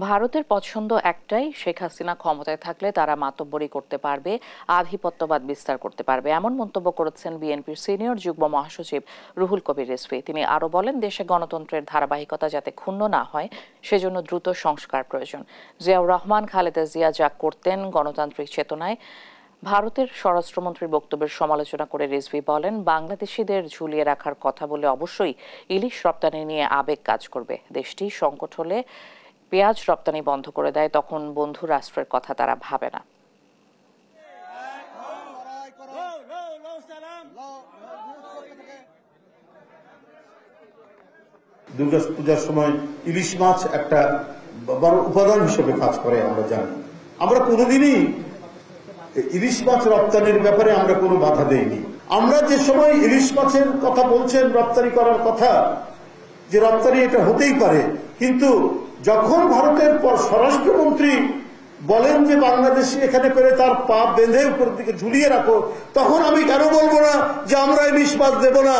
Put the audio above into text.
ভারতের পছন্দ একটাই, শেখ হাসিনা ক্ষমতায় থাকলে তারা মাতব্বরি করতে পারবে, আধিপত্যবাদ বিস্তার করতে পারবে, এমন মন্তব্য করেছেন বিএনপির সিনিয়র যুগ্ম মহাসচিব রুহুল কবির রিজভী। তিনি আরো বলেন, দেশে গণতন্ত্রের ধারাবাহিকতা যাতে ক্ষুণ্ণ না হয় সেজন্য দ্রুত সংস্কার প্রয়োজন। জিয়াউর রহমান, খালেদা জিয়া যা করতেন গণতান্ত্রিক চেতনায়। ভারতের স্বরাষ্ট্রমন্ত্রীর বক্তব্যের সমালোচনা করে রিজভী বলেন, বাংলাদেশিদের ঝুলিয়ে রাখার কথা বলে অবশ্যই ইলিশ রপ্তানি নিয়ে আবেগ কাজ করবে। দেশটি সংকট হলে পেঁয়াজ রপ্তানি বন্ধ করে দেয়, তখন বন্ধু রাষ্ট্রের কথা তারা ভাবে না। দুর্গা পূজার সময় ইলিশ মাছ একটা বড় উপাদান হিসেবে কাজ করে আমরা জানি। আমরা কোনোদিনই ইলিশ মাছ রপ্তানির ব্যাপারে আমরা কোনো বাধা দেইনি। আমরা যে সময় ইলিশ মাছের কথা বলছেন রপ্তানি করার কথা, যে রপ্তানি এটা হতেই পারে, কিন্তু যখন ভারতের স্বরাষ্ট্রমন্ত্রী বলেন যে বাংলাদেশি এখানে পেরে তার পা বেঁধে উপর দিকে ঝুলিয়ে রাখো, তখন আমি কেন বলবো না যে আমরা ইলিশ মাছ দেব না।